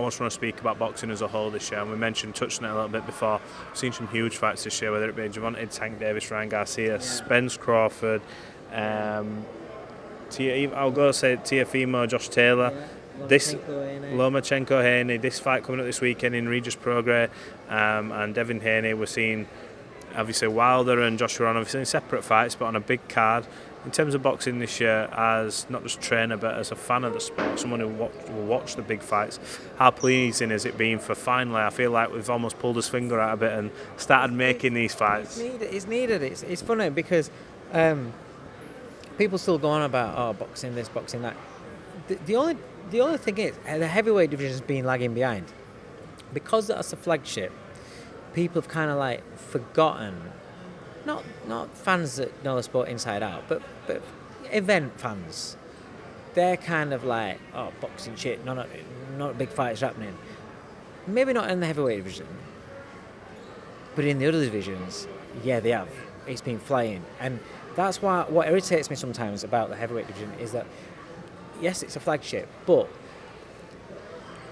almost want to speak about boxing as a whole this year, and we touched on it a little bit before. We've seen some huge fights this year, whether it be Javante Tank Davis, Ryan Garcia, Spence Crawford, I'll go say Tiafimo, Josh Taylor, Lomachenko Haney, this fight coming up this weekend in Regis Prograis, and Devin Haney. We're seeing obviously Wilder and Joshua on obviously in separate fights, but on a big card. In terms of boxing this year, as not just a trainer but as a fan of the sport, someone who will watch the big fights, how pleasing has it been for finally, I feel like we've almost pulled his finger out a bit and started making these fights. It's needed. It's funny because people still go on about boxing this, boxing that. The only thing is the heavyweight division's been lagging behind because that's a flagship. People have kind of like forgotten. Not fans that know the sport inside out, but event fans. They're kind of like, boxing shit, not big fights happening. Maybe not in the heavyweight division, but in the other divisions, yeah, they have. It's been flying. And that's why what irritates me sometimes about the heavyweight division is that, yes, it's a flagship, but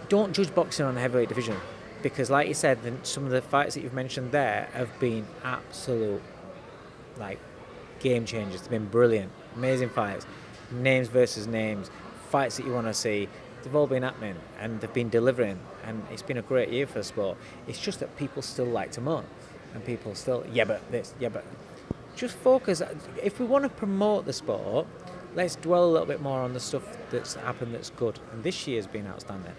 don't judge boxing on the heavyweight division. Because like you said, some of the fights that you've mentioned there have been absolute game changers. They've been brilliant, amazing fights, names versus names, fights that you want to see. They've all been happening and they've been delivering, and it's been a great year for the sport. It's just that people still like to moan, and people still but just focus. If we want to promote the sport, let's dwell a little bit more on the stuff that's happened that's good, and this year's been outstanding.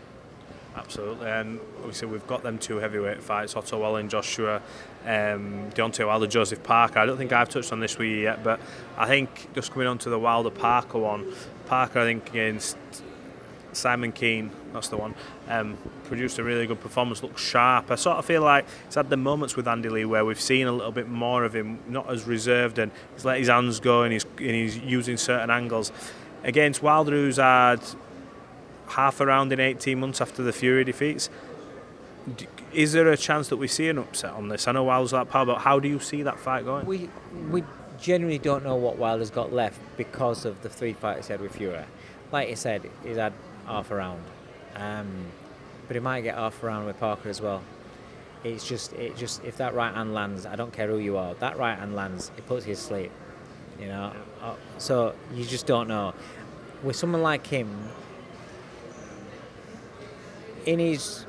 Absolutely, and obviously we've got them two heavyweight fights, Otto Wallin, Joshua, Deontay Wilder, Joseph Parker. I don't think I've touched on this with you yet, but I think just coming on to the Wilder-Parker one, Parker, I think, against Simon Keane, that's the one, produced a really good performance, looked sharp. I sort of feel like he's had the moments with Andy Lee where we've seen a little bit more of him, not as reserved, and he's let his hands go and he's using certain angles. Against Wilder, who's had half a round in 18 months after the Fury defeats, is there a chance that we see an upset on this? I know Wilder's that power, but how do you see that fight going? We genuinely don't know what Wilder's got left because of the 3 fights he had with Fury. Like you said, he's had half a round, but he might get half a round with Parker as well. It's just if that right hand lands, I don't care who you are, that right hand lands, it puts you to sleep, you know. So you just don't know. With someone like him, in his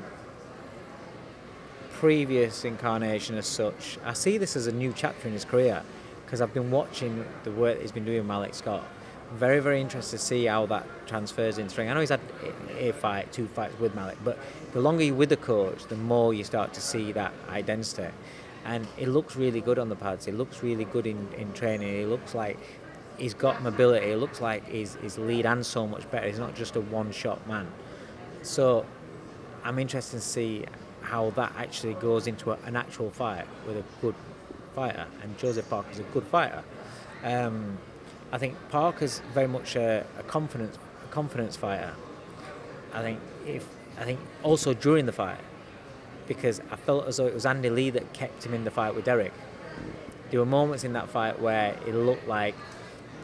previous incarnation as such, I see this as a new chapter in his career because I've been watching the work that he's been doing with Malik Scott. Very, very interested to see how that transfers into ring. I know he's had a fight, 2 fights with Malik, but the longer you're with the coach, the more you start to see that identity. And it looks really good on the pads. It looks really good in training. It looks like he's got mobility. It looks like his lead hand's so much better. He's not just a one-shot man. So I'm interested to see how that actually goes into an actual fight with a good fighter, and Joseph Parker's a good fighter. I think Parker's very much a confidence fighter. I think also during the fight, because I felt as though it was Andy Lee that kept him in the fight with Derek. There were moments in that fight where it looked like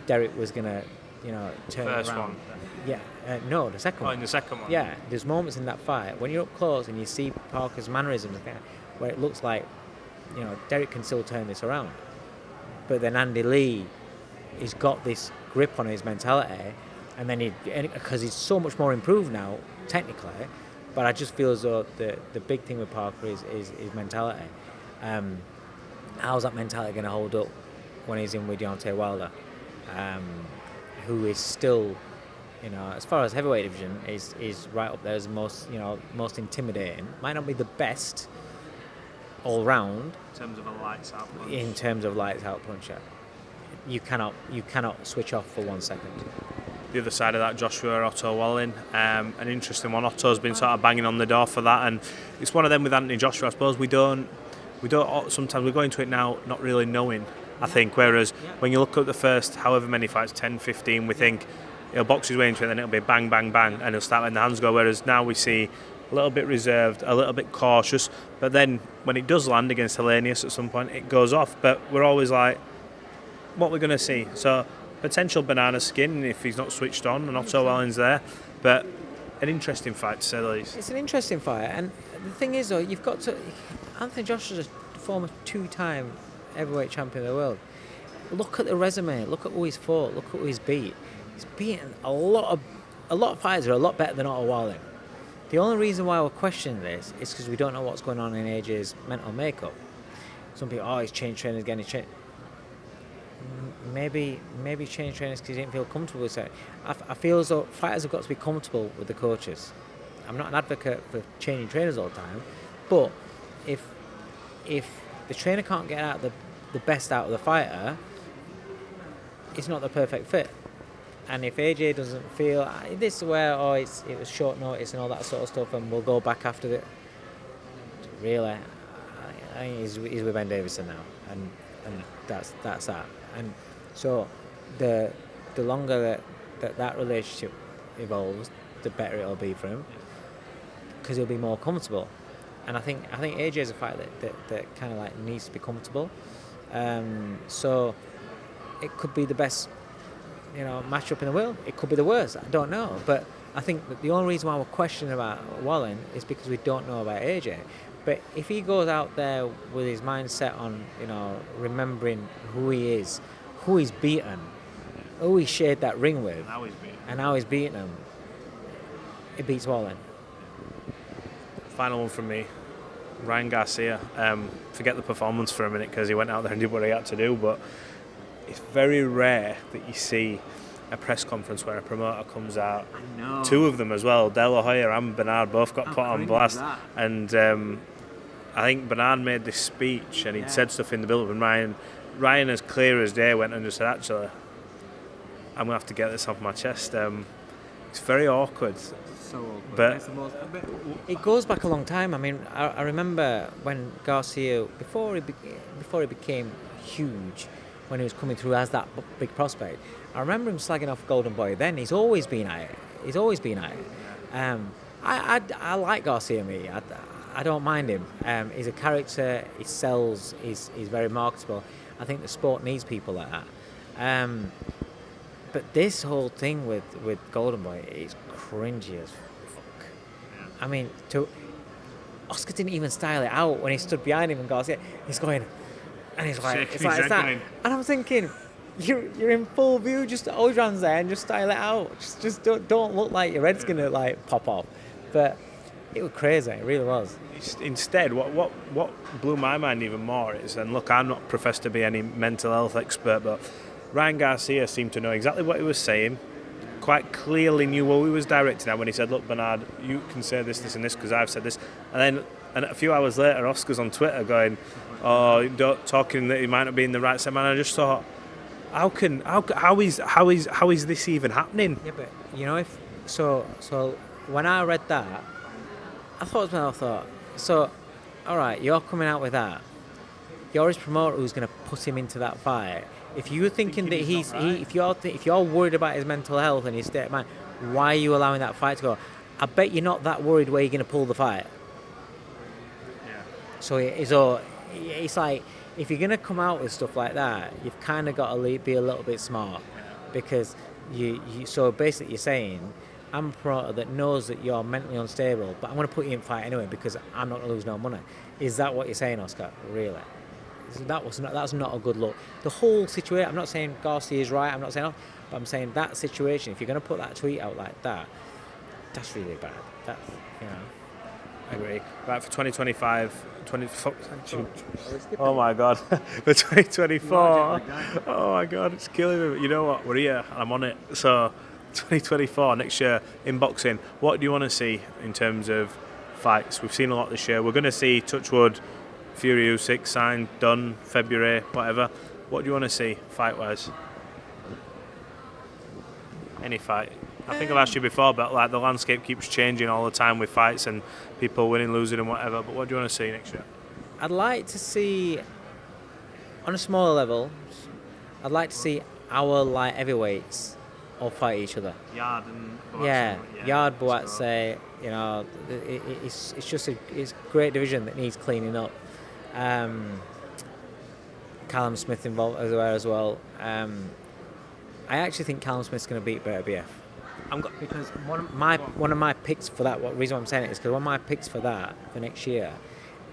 Derek was gonna, turn First around. one. Yeah, no, the second one. In the second one. Yeah, there's moments in that fight when you're up close and you see Parker's mannerisms where it looks like, Derek can still turn this around. But then Andy Lee, he's got this grip on his mentality, and then because he's so much more improved now, technically, but I just feel as though the big thing with Parker is his mentality. How's that mentality going to hold up when he's in with Deontay Wilder, who is still, as far as heavyweight division, is right up there as most intimidating. Might not be the best all round. In terms of lights out puncher. You cannot switch off for 1 second. The other side of that, Joshua Otto Wallin, an interesting one. Otto's been sort of banging on the door for that, and it's one of them with Anthony Joshua. I suppose we don't. Sometimes we go into it now not really knowing. I think, whereas when you look at the first however many fights, 10, 15, we think he'll box his way into it, then it'll be bang, bang, bang, and he'll start letting the hands go. Whereas now we see a little bit reserved, a little bit cautious, but then when it does land against Hellenius at some point, it goes off. But we're always like, what we're going to see. So potential banana skin if he's not switched on, and Otto Wallin's there. But an interesting fight, to say the least. It's an interesting fight, and the thing is, though, you've got to. Anthony Joshua's a former 2-time heavyweight champion of the world. Look at the resume. Look at who he's fought. Look at who he's beat. He's beaten a lot of fighters who are a lot better than Otto Wallin. The only reason why we're questioning this is because we don't know what's going on in AJ's mental makeup. Some people, he's changed trainers again. He's changed. Maybe change trainers because he didn't feel comfortable with it. I feel as though fighters have got to be comfortable with the coaches. I'm not an advocate for changing trainers all the time, but if the trainer can't get out the best out of the fighter, it's not the perfect fit. And if AJ doesn't feel this is where it was short notice and all that sort of stuff, and we'll go back after it. Really, I think he's with Ben Davison now, and that's that. And so the longer that relationship evolves, the better it'll be for him, because he'll be more comfortable. And I think AJ is a fighter that kind of like needs to be comfortable. So it could be the best, matchup in the world. It could be the worst. I don't know. But I think that the only reason why we're questioning about Wallin is because we don't know about AJ. But if he goes out there with his mindset on, remembering who he is, who he's beaten, who he shared that ring with, and how he's beaten him, it beats Wallin. Final one from me. Ryan Garcia. Forget the performance for a minute because he went out there and did what he had to do, but it's very rare that you see a press conference where a promoter comes out. I know. Two of them as well, De La Hoya and Bernard, both got put on blast. And I think Bernard made this speech and he'd said stuff in the build-up, and Ryan, as clear as day, went and just said, actually, I'm going to have to get this off my chest. It's very awkward. So awkward. But it goes back a long time. I mean, I remember when Garcia, before he became huge, when he was coming through as that big prospect, I remember him slagging off Golden Boy then. He's always been at it. I like Garcia, me. I don't mind him. He's a character, he sells, he's very marketable. I think the sport needs people like that. But this whole thing with Golden Boy is cringy as fuck. I mean, Oscar didn't even style it out when he stood behind him and Garcia, he's going, and he's like, it's like that. And I'm thinking, you're in full view, just Ojan's there and just style it out. Just don't look like your head's gonna like pop off. But it was crazy, it really was. Instead, what blew my mind even more is, and look, I'm not professed to be any mental health expert, but Ryan Garcia seemed to know exactly what he was saying, quite clearly knew what he was directing at when he said, look, Bernard, you can say this and this because I've said this. And a few hours later, Oscar's on Twitter going, talking that he might not be in the right set, man. I just thought, how is this even happening? Yeah, but if so when I read that, I thought, so all right, you're coming out with that. You're his promoter who's going to put him into that fight. If you're thinking that if you're worried about his mental health and his state of mind, why are you allowing that fight to go? I bet you're not that worried where you're going to pull the fight. Yeah. So it's like, if you're going to come out with stuff like that, you've kind of got to be a little bit smart, because so basically you're saying, I'm a promoter that knows that you're mentally unstable, but I'm going to put you in a fight anyway because I'm not going to lose no money. Is that what you're saying, Oscar? Really? That's not a good look. The whole situation, I'm not saying Garcia is right, I'm not saying, but I'm saying that situation, if you're going to put that tweet out like that, that's really bad. That's, I agree. Right, for 2025, oh my God, for 2024, oh my God, it's killing me. You know what, we're here, I'm on it. So 2024, next year, in boxing, what do you want to see in terms of fights? We've seen a lot this year. We're going to see, touchwood, Fury Usyk signed, done, February, whatever. What do you want to see fight-wise? Any fight. I think I've asked you before, but like the landscape keeps changing all the time with fights and people winning, losing and whatever. But what do you want to see next year? I'd like to see, on a smaller level, I'd like to see our light heavyweights all fight each other. Yarde and Boatse. Yeah, Yarde, Boatse, it's just it's a great division that needs cleaning up. Callum Smith involved as well. I actually think Callum Smith's going to beat Beterbiev. Because one of my picks for that, what reason I'm saying it is because one of my picks for that for next year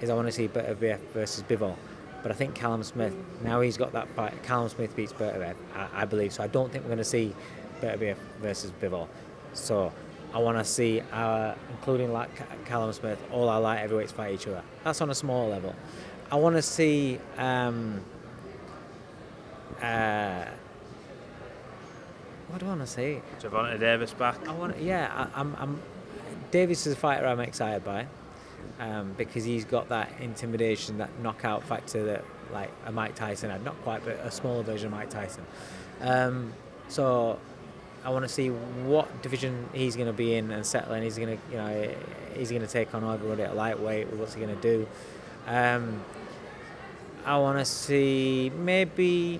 is I want to see Beterbiev versus Bivol. But I think Callum Smith, now he's got that fight, Callum Smith beats Beterbiev, I believe. So I don't think we're going to see Beterbiev versus Bivol. So I want to see, including like Callum Smith, all our light heavyweights fight each other. That's on a small level. I want to see what do I want to say? Gervonta Davis back. I'm Davis is a fighter I'm excited by, because he's got that intimidation, that knockout factor that like a Mike Tyson had, not quite, but a smaller version of Mike Tyson. So I want to see what division he's going to be in and settle in. He's going to take on everybody at lightweight. What's he going to do? I want to see maybe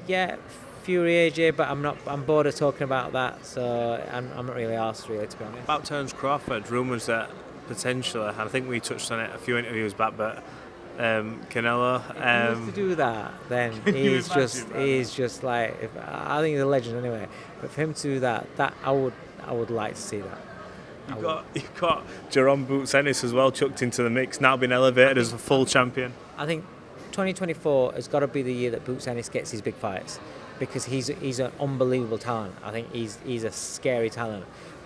Fury AJ, but I'm bored of talking about that, so I'm not really asked, really, to be honest. About Terence Crawford, rumours that potentially, and I think we touched on it a few interviews back, but Canelo. If he was to do that, then he's just like, I think he's a legend anyway. But for him to do that I would like to see that. You've got Jaron Boots Ennis as well chucked into the mix, now been elevated as a full champion. I think 2024 has got to be the year that Boots Ennis gets his big fights, because he's an unbelievable talent. I think he's a scary talent,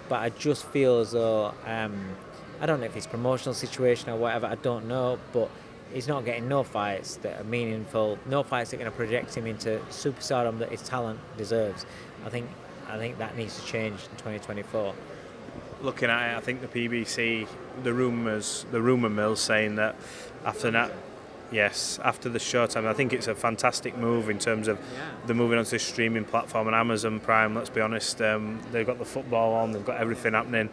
but I just feel as though I don't know if it's promotional situation or whatever, I don't know, but he's not getting no fights that are meaningful, no fights that are going to project him into superstardom that his talent deserves. I think that needs to change in 2024. Looking at it, I think the PBC, the rumour mill saying that after the Showtime, I think it's a fantastic move in terms of the moving onto this streaming platform and Amazon Prime. Let's be honest, they've got the football on, they've got everything happening.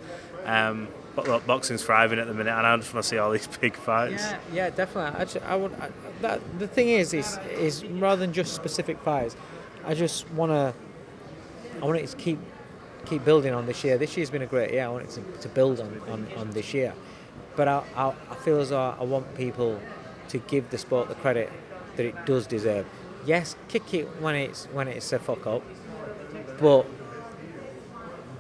But look, boxing's thriving at the minute, and I just want to see all these big fights. Yeah, definitely. The thing is rather than just specific fights, I want it to keep building on this year. This year's been a great year. I want it to build on this year. But I feel as though I want people to give the sport the credit that it does deserve. Yes, kick it when it's a fuck up, but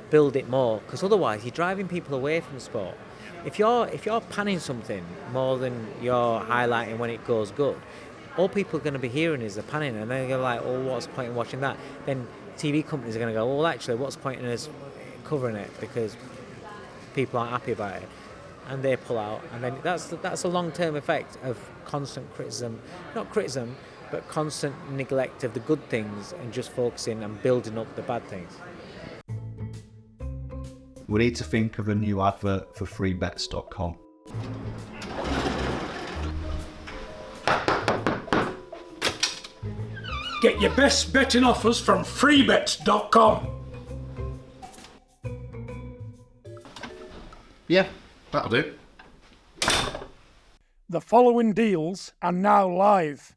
build it more, because otherwise you're driving people away from the sport. If you're panning something more than you're highlighting when it goes good, all people are going to be hearing is the panning, and they're going to go like, oh, what's the point in watching that? Then TV companies are going to go, well, actually, what's the point in us covering it, because people aren't happy about it, and they pull out, and then that's a long-term effect of constant not criticism, but constant neglect of the good things and just focusing and building up the bad things. We need to think of a new advert for freebets.com. Get your best betting offers from freebets.com. Yeah, that'll do. The following deals are now live.